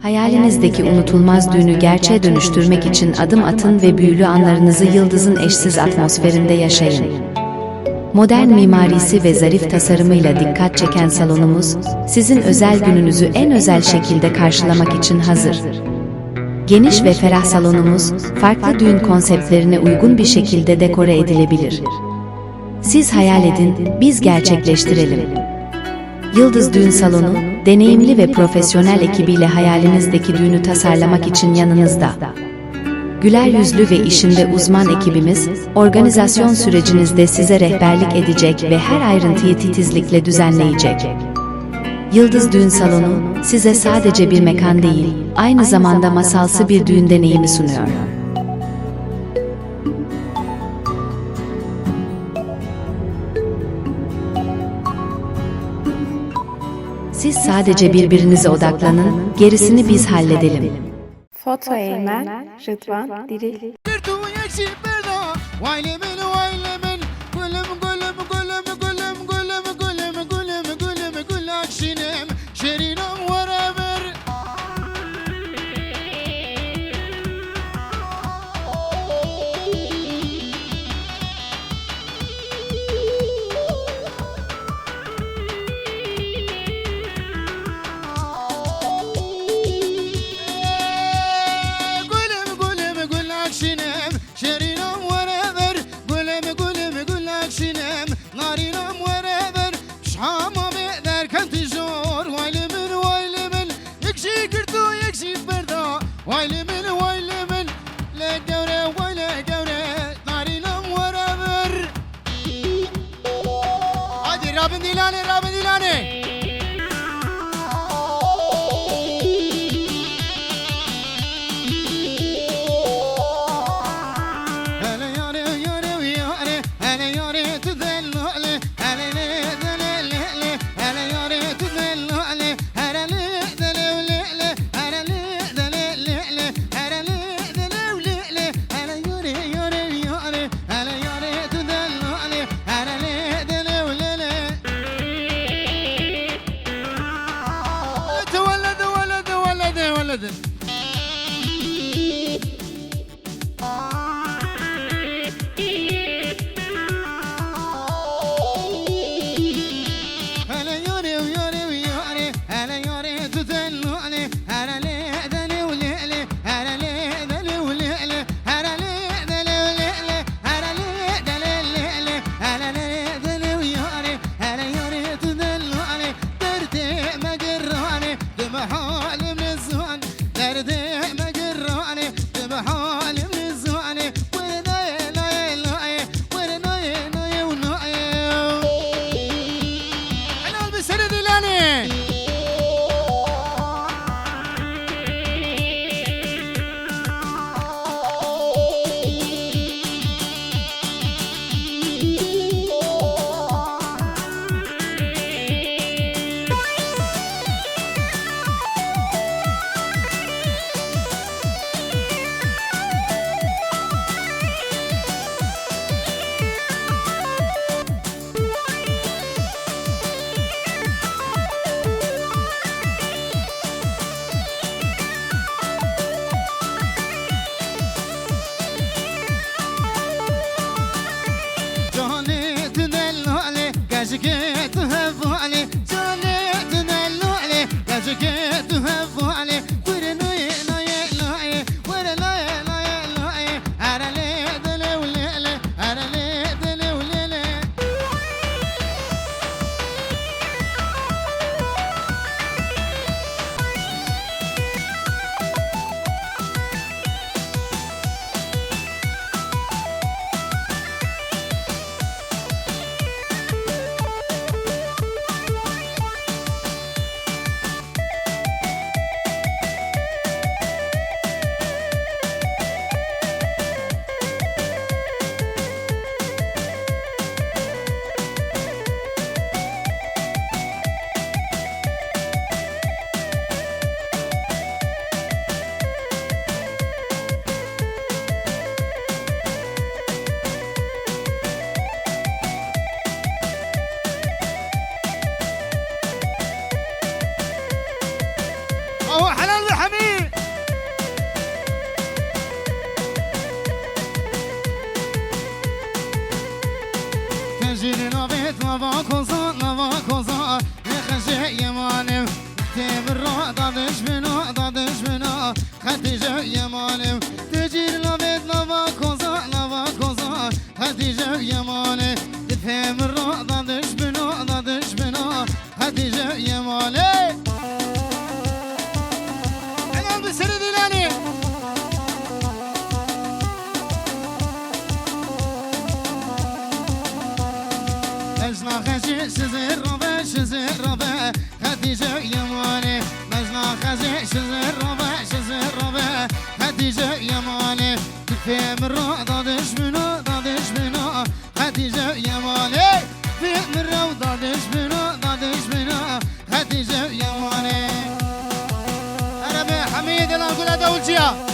Hayalinizdeki unutulmaz düğünü gerçeğe dönüştürmek için adım atın ve büyülü anlarınızı yıldızın eşsiz atmosferinde yaşayın. Modern mimarisi ve zarif tasarımıyla dikkat çeken salonumuz, sizin özel gününüzü en özel şekilde karşılamak için hazır. Geniş ve ferah salonumuz, farklı düğün konseptlerine uygun bir şekilde dekore edilebilir. Siz hayal edin, biz gerçekleştirelim. Yıldız Düğün Salonu, deneyimli ve profesyonel ekibiyle hayalinizdeki düğünü tasarlamak için yanınızda. Güler yüzlü ve işinde uzman ekibimiz, organizasyon sürecinizde size rehberlik edecek ve her ayrıntıyı titizlikle düzenleyecek. Yıldız Düğün Salonu, size sadece bir mekan değil, aynı zamanda masalsı bir düğün deneyimi sunuyor. Siz sadece birbirinize odaklanın, gerisini biz halledelim. Foto Eymen, Rıdvan Diril. Rabin Dilane. نوا كوزا نوا كوزا يخشي يمانم تمر دادش بنا خديجة يمانم تجير لبيت نوا كوزا خديجة يمانم تمر دادش بنا خديجة يمانم أنا بسري دلاني مجنا خشي شزر ربا خديجة يماني مجنا خشي شزر ربا خديجة يماني تفهم الروضة دش بنا خديجة يماني تفهم الروضة دش بنا خديجة يماني عربي حميد الأنقلة دولجيا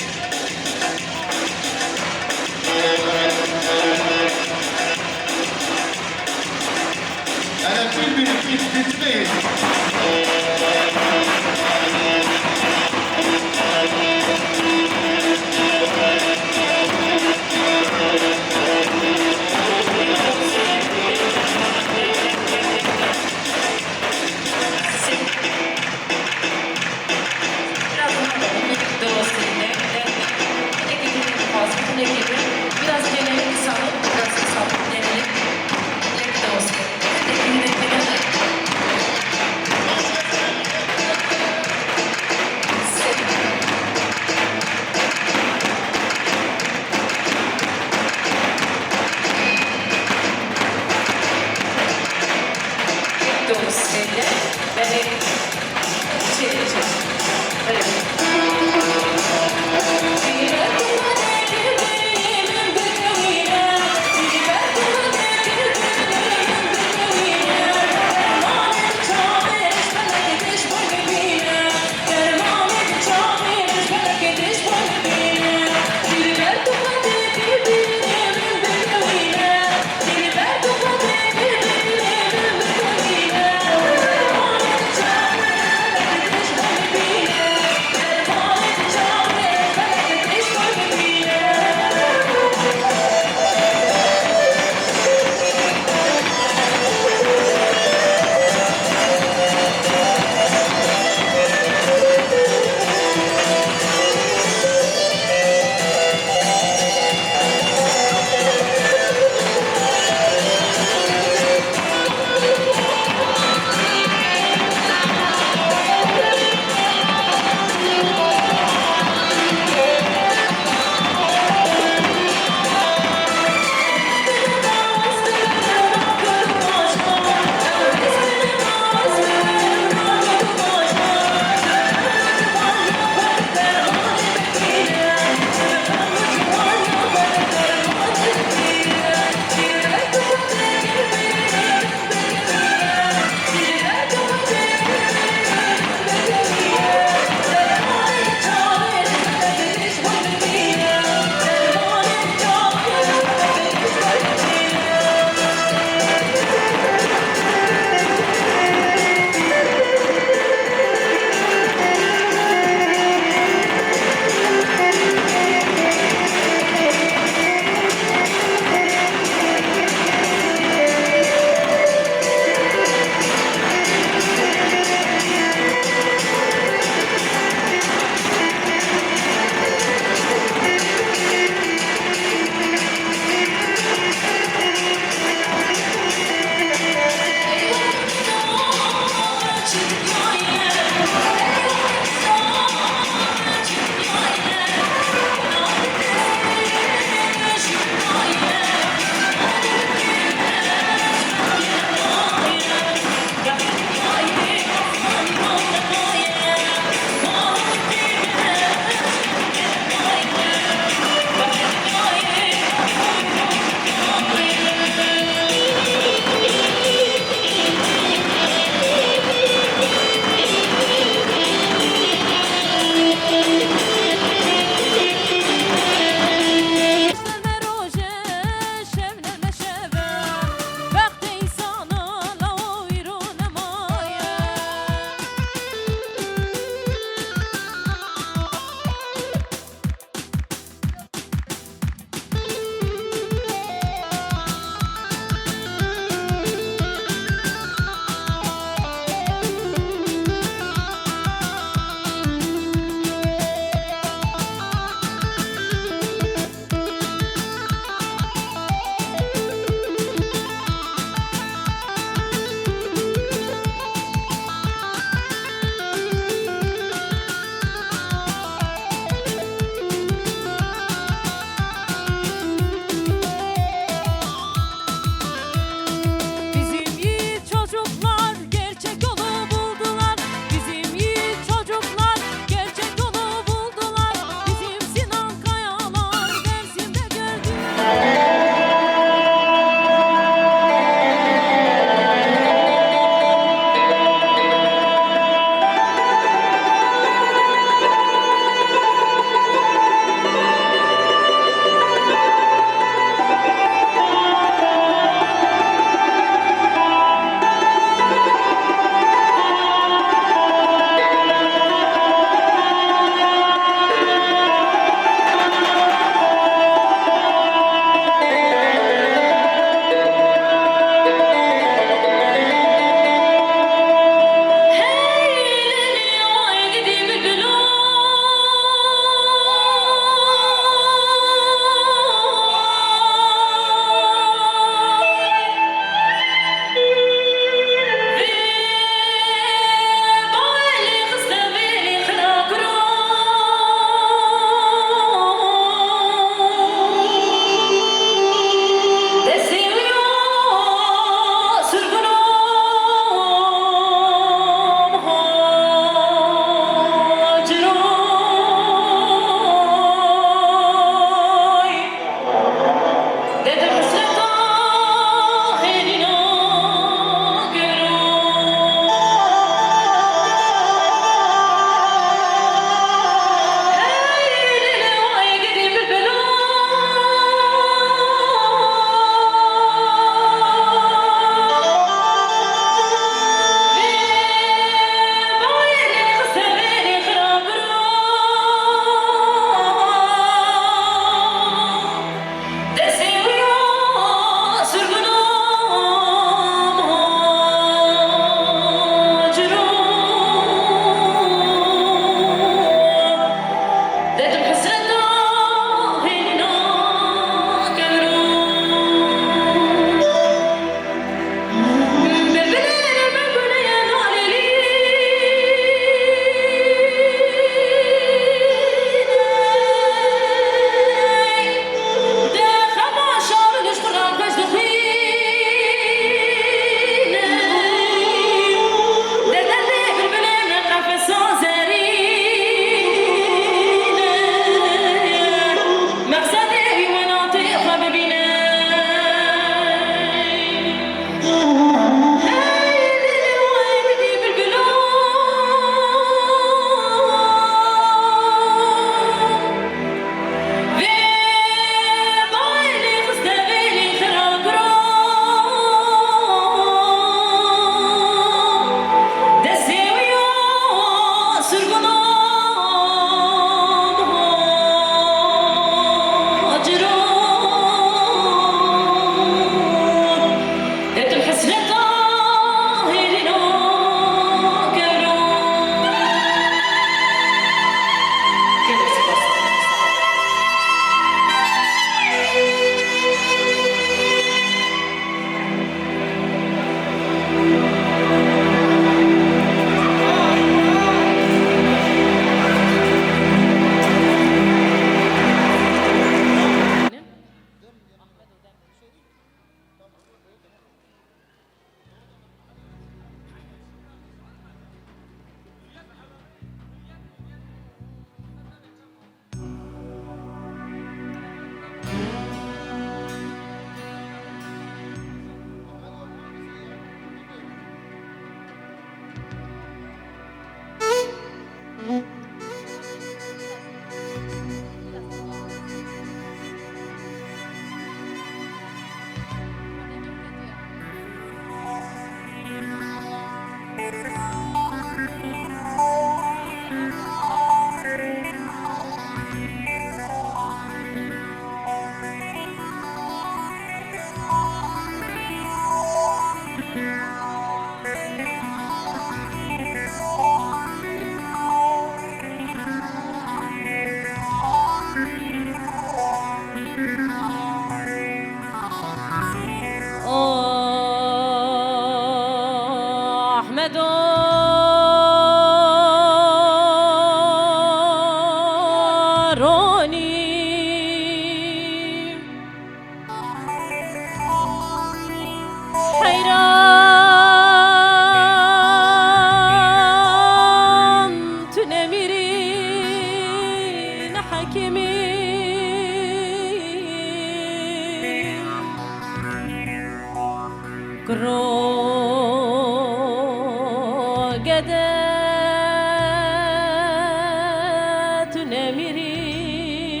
نمیرین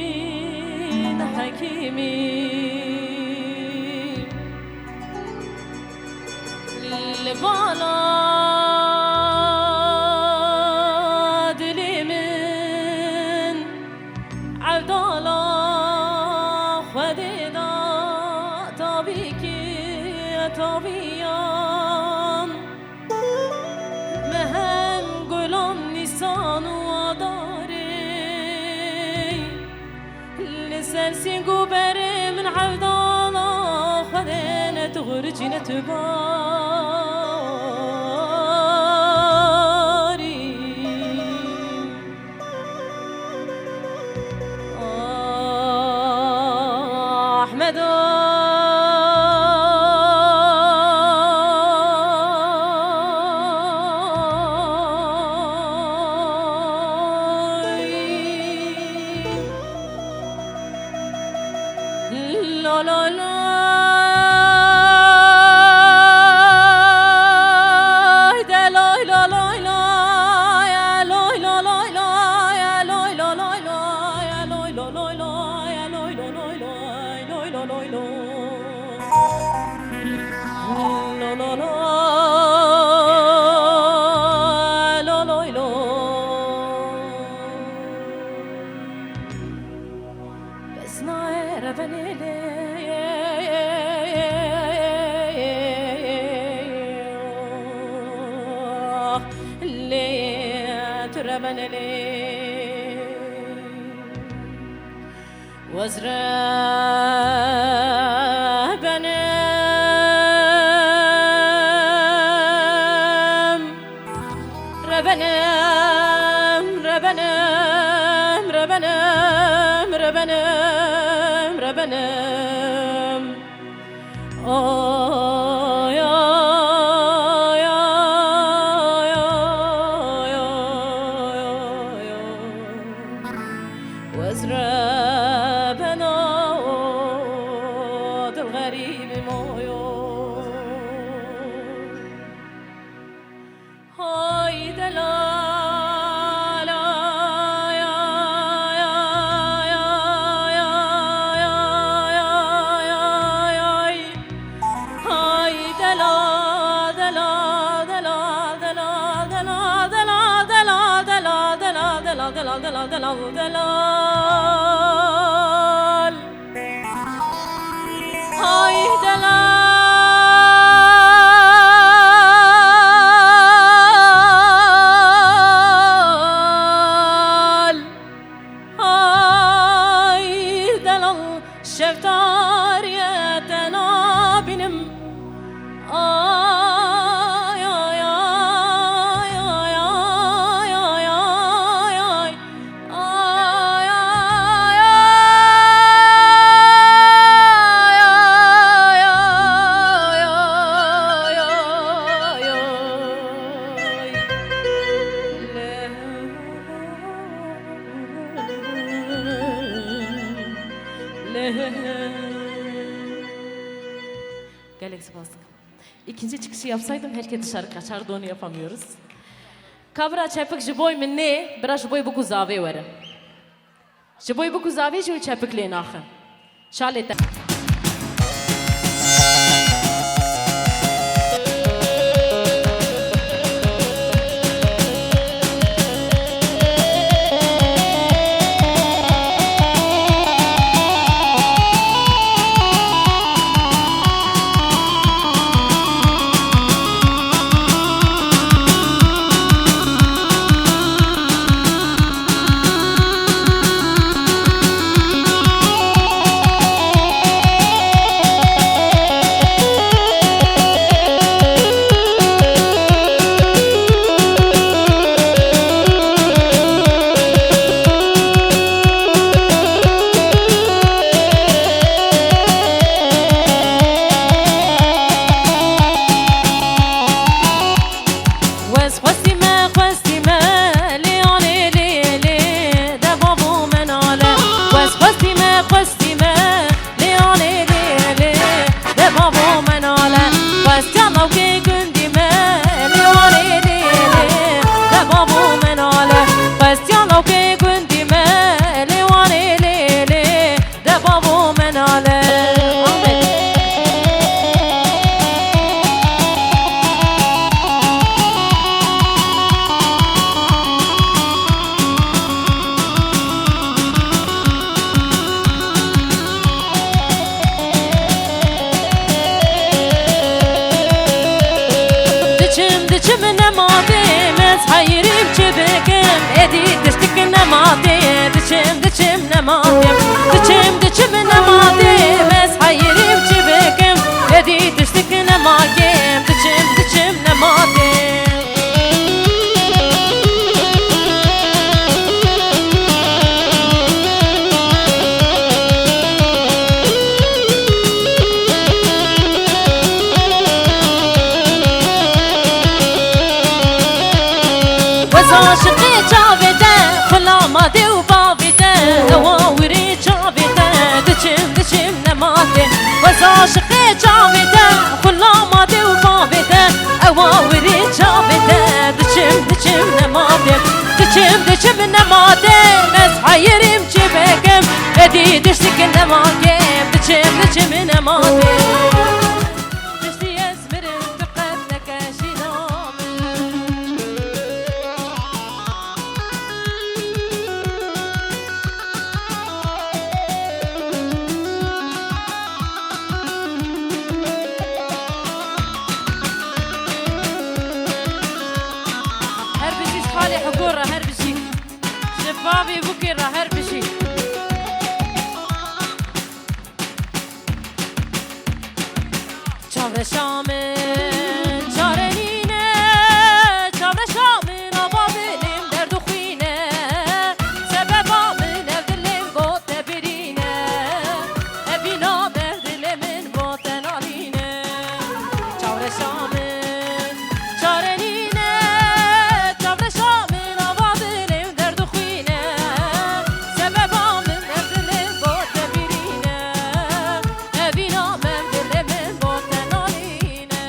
حکیمی لبالا دلی من عبدالا خودی دا تابی کی تابیان مهم گلان نیسان و سنگو بره من عبدالا خدينا تغرجي نتباري أحمد لا لا لا وزرا بنام ربنام ربنام ربنام ربنام ربنام وزرا بنات الغريب مويو هاي دلالا يا يا يا يا يا يا يا هاي دلا دلا دلا دلا دلا دلا دلا دلا دلا دلا دلا دلا دلا دلا هاي دلال هاي دلال شفتار يتنا بنم Galaxy bastık. İkinci çıkışı yapsaydım herkes dışarı kaçardı, onu yapamıyoruz. Kabra çepik jiboy minne, biraz jiboy bu kuzave vere. Jiboy bu kuzave jiboy çepikle naxın. Şalete. عاشقی چاویده خلاماده و باویده اواوری چاویده دچم نماده وز عاشقی چاویده خلاماده و باویده اواوری چاویده دچم نماده دچم نماده مز حیریم چی بگم ادی دشتک نماگم دچم نماده حقورة هربشي شبابي بكرة هربشي چاور شامن چارنینه چاور شامن آبا دلم درد و خوینه سبب آمن اف دلم بود برینه ابینا بر دلمن بود نالینه چاور شامن چارنینه چاور شامن آبا دلم درد و خوینه سبب آمن اف دلم بود برینه ابینا بر دلمن بود نالینه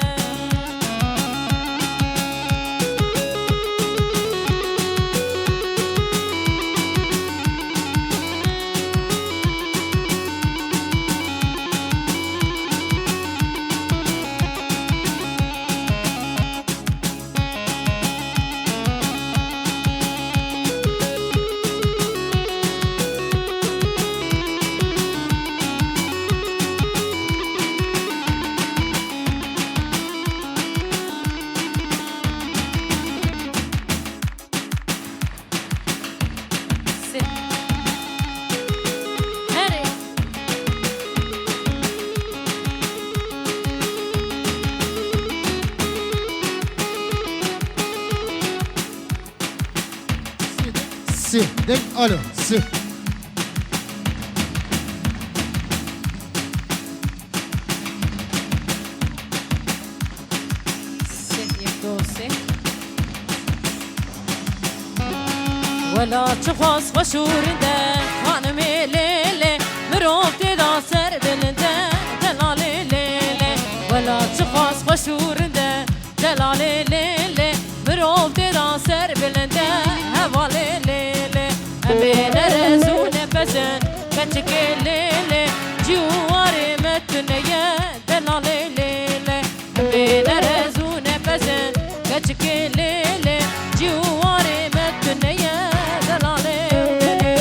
هري سي دك الو سي ولا تخواس خشورنده خانم لیله مروف تدا سر بلنده دلال لیله ولا تخواس خشورنده دلال لیله مروف تدا سر بلنده هوال لیله امین رزون بزن کچک لیله جوار متنیه دلال لیله امین رزون بزن کچک لیله جوار متنیه دلال لیله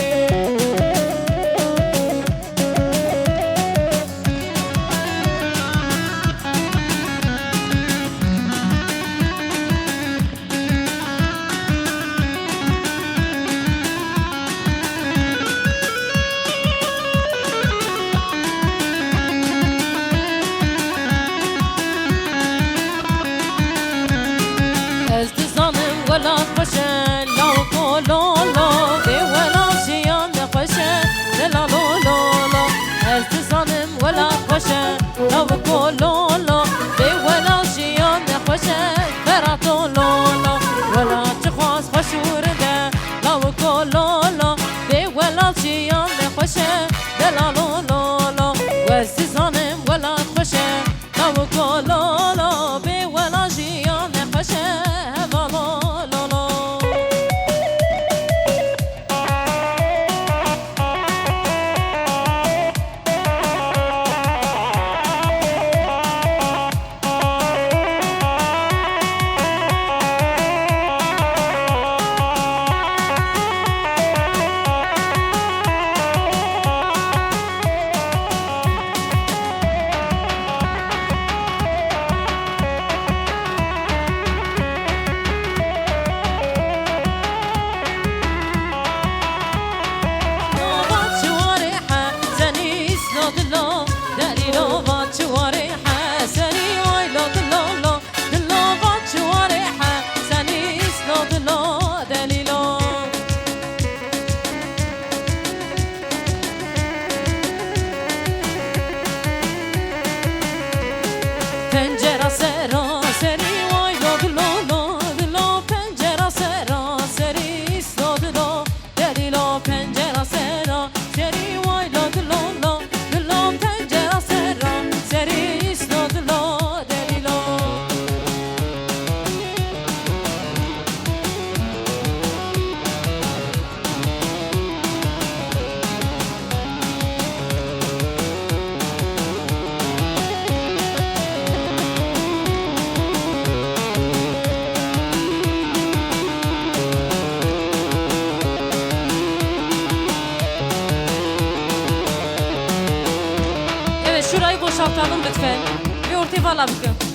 bakalım lütfen. Bir ortaya valla bakın.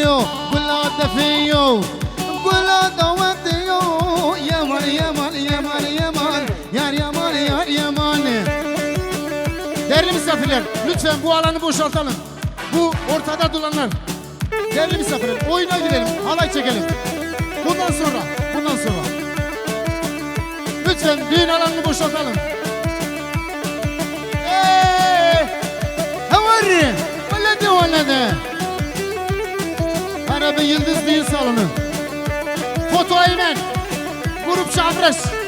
دفيو قلا دفيو قلا دوتيو يمان يمان يمان يمان yar yaman yar yaman. Değerli misafirler, lütfen bu alanı boşaltalım. Bu ortada duranlar. Değerli misafirler, oyuna gidelim, halay çekelim. Bundan sonra. Lütfen düğün alanını boşaltalım. Havarri, valede. Harabe Yıldız Düğün Salonu. Foto Eymen, Grup Şabres.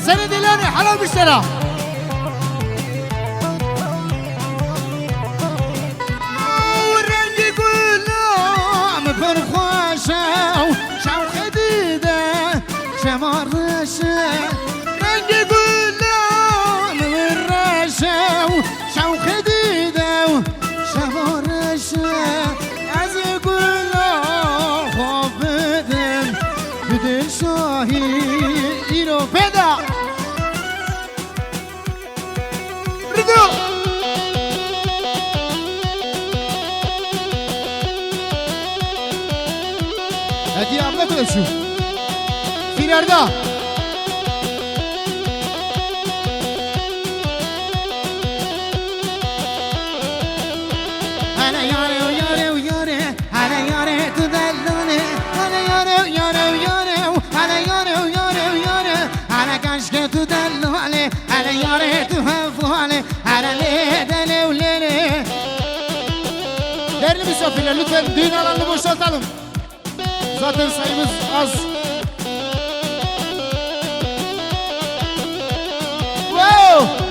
Seni dileni halal bir şeyler. Rengi gülüm perxoşe şevk edide şemarreşe rengi gülüm verreşe şevk edide şemarreşe az gülüm hafedim بدل شاهی اینو پیدا ردو هدیه abla konuşuyor finalda ana yare yare yare ana yare tudallone ana yare yare yare ana yare yare yare ana kaşke tudallone ana yare tuhafale ana lele lele. Değerli misafirler, lütfen düğün alanını boşaltalım. Zaten sayımız az. Wow!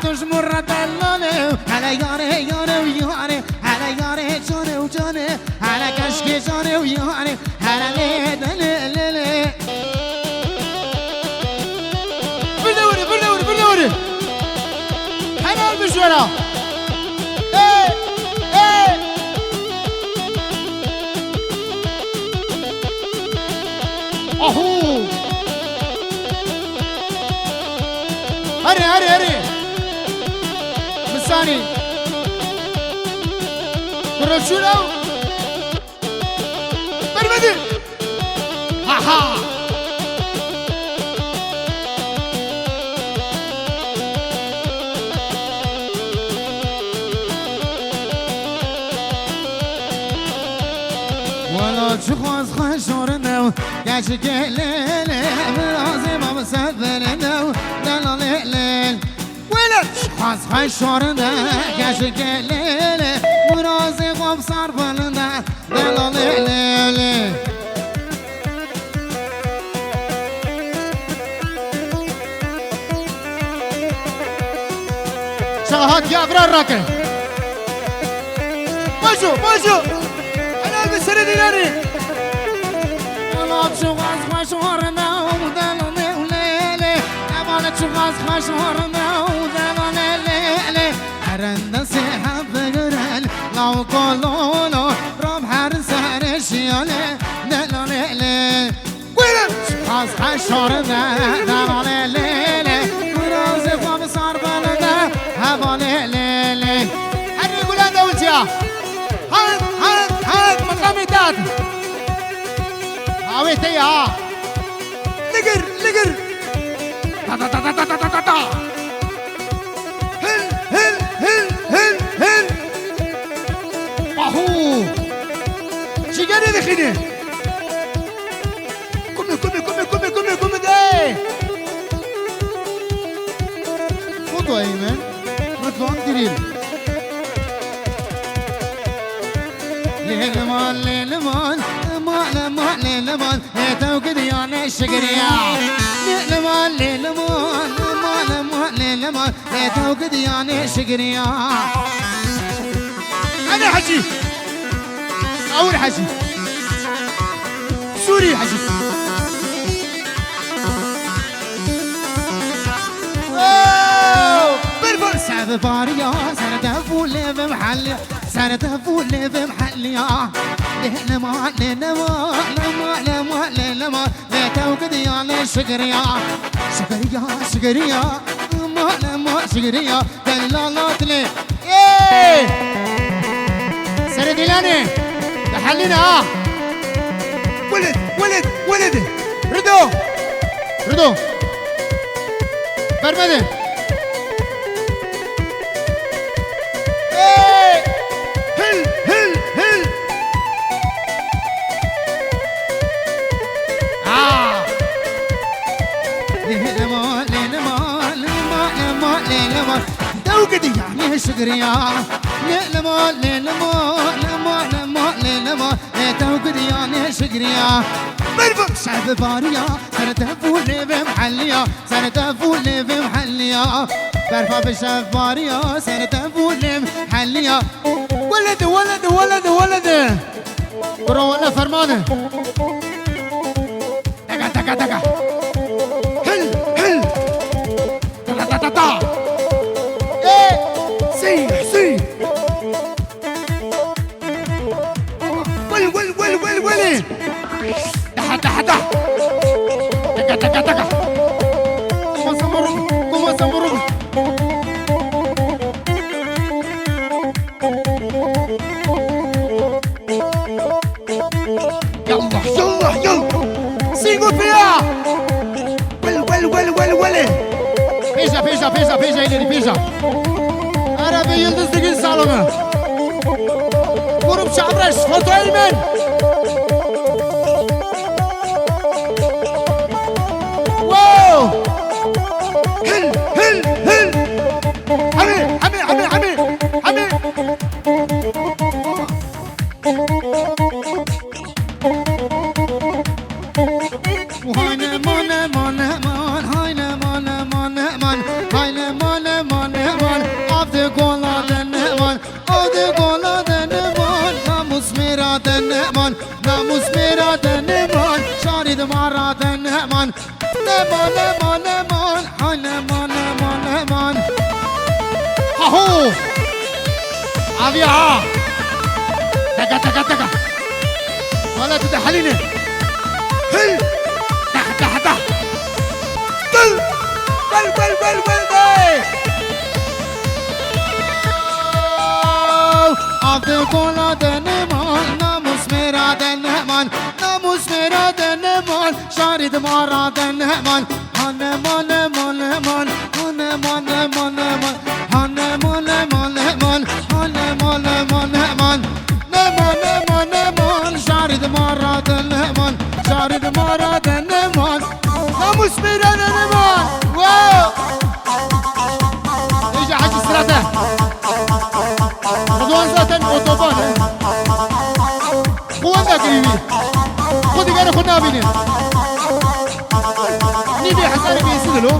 تجمر دلانه على ياره ياره وياره على ياره جانه وجانه على كشك جانه وياره على ليله ليله بردوري بردوري بردوري حلال بشوره ايه ايه اهو هري هري هري ثاني برشلونة برمدي ها ها گشت لیل برازی ما مسافرنده دلال خواست خواهی شارنده گشت لیل برازی خواب سر بلنده دلال لیل شاهد يا أبرار راكن ماشو أنا ألبس ديناري أنا بشو غاز خشورنا ودلنا وليلي أمانة شو غاز خشورنا ودلنا ليلي أرند سحب بقرن لو قولولو رب حرس هرشيالي دلنا ليلي قولن شو غاز خشورنا دلنا ليلي ورازي خواب صار بلده هبالي ليلي هل يقول هذا وجهه هاد مقامي داد عويت يا لقر تا تا تا تا تا تا تا هل اهو شجاري دخيني كمي ده فوتو ايمن رضوان ديريل ليلمان ليلمان هيتو قديان الشقريا ليلمان هيتو قديان الشقريا أنا حجي أول حجي سوري حجي سنة باريا سنة فولي بمحلي سنة فولي بمحلي لما لا توقد يا شقريا ما شقريا دلالات لي سنة دلاني تحلينا ولد ردو برمده هل لما توقد يعني شقريا لما توقد يعني شقريا برفق شعب باريا سنة فولي بمحليا سنة فولي بمحليا برفع بشعب باريا سنة فولي بمحليا ولد برو ولا فرمانه تكا هل تا سي ولي حدا تكا كما سمرو يلا سيقول فيها ولي بيجا إلي بيجا عربي يلدز دقين سالونا قروب شعبرش فوتو ايمن واو هل حمي namus mera deneman şarid mara deneman neman haneman haho avya taka wala tadhalini hil tahta bal avde kola deneman namus mera deneman şarid mara deneman haneman şarid mara deneman şarid مسميران نمان واو ايجا حاج سراته رضوان ذاتن اوتوبان خوان دا قريبي خودي قانا خودنا بينين نيبي حساني بيسدلو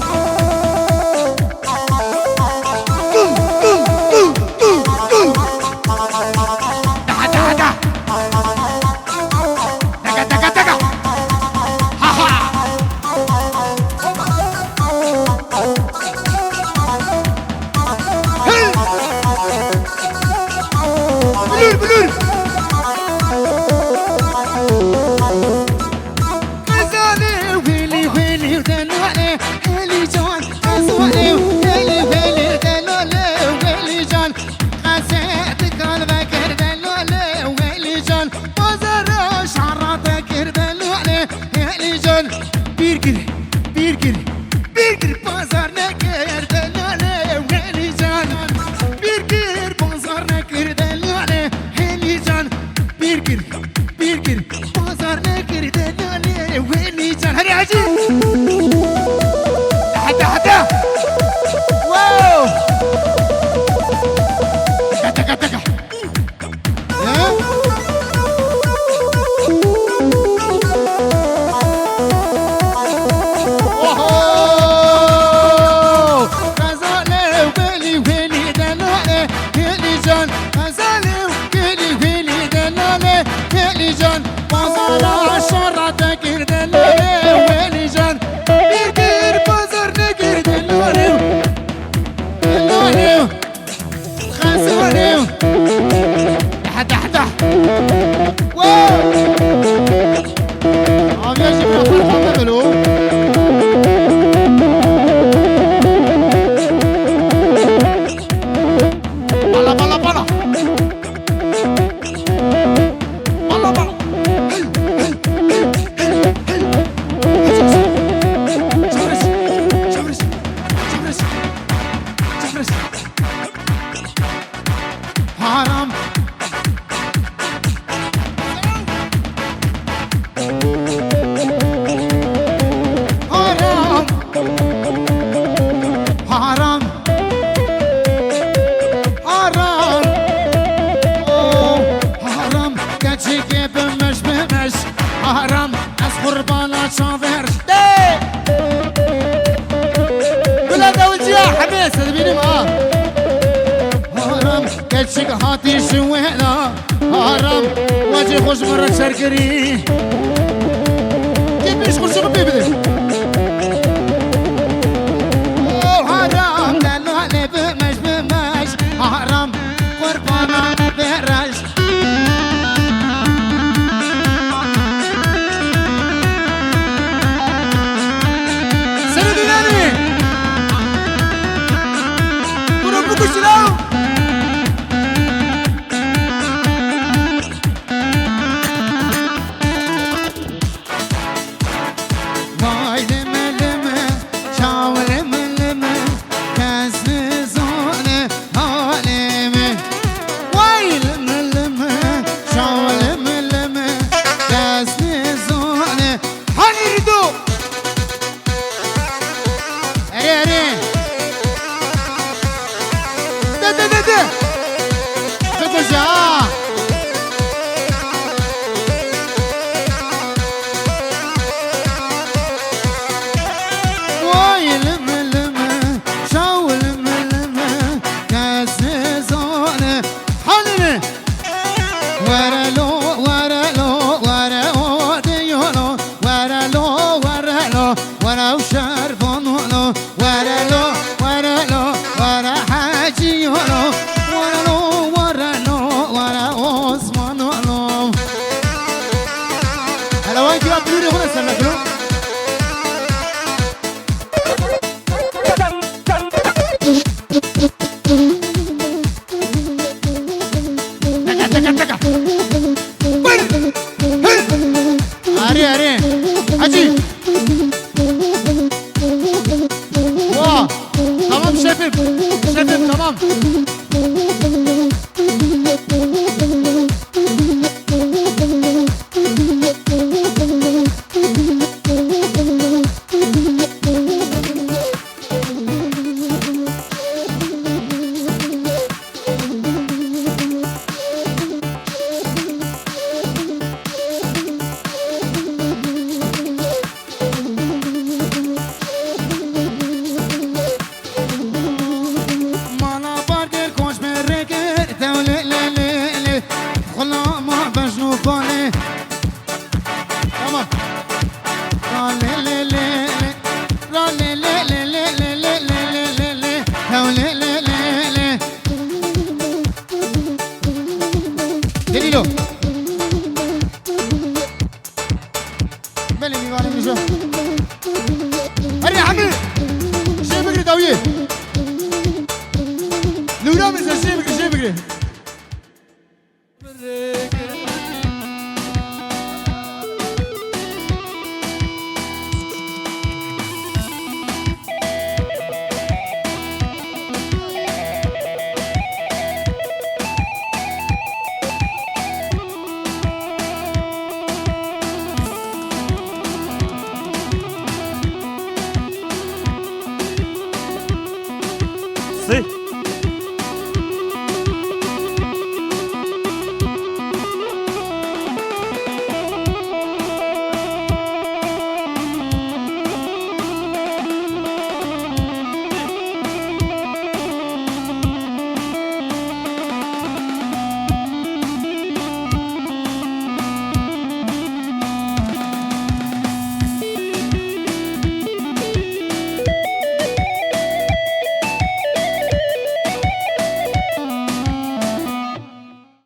Merci.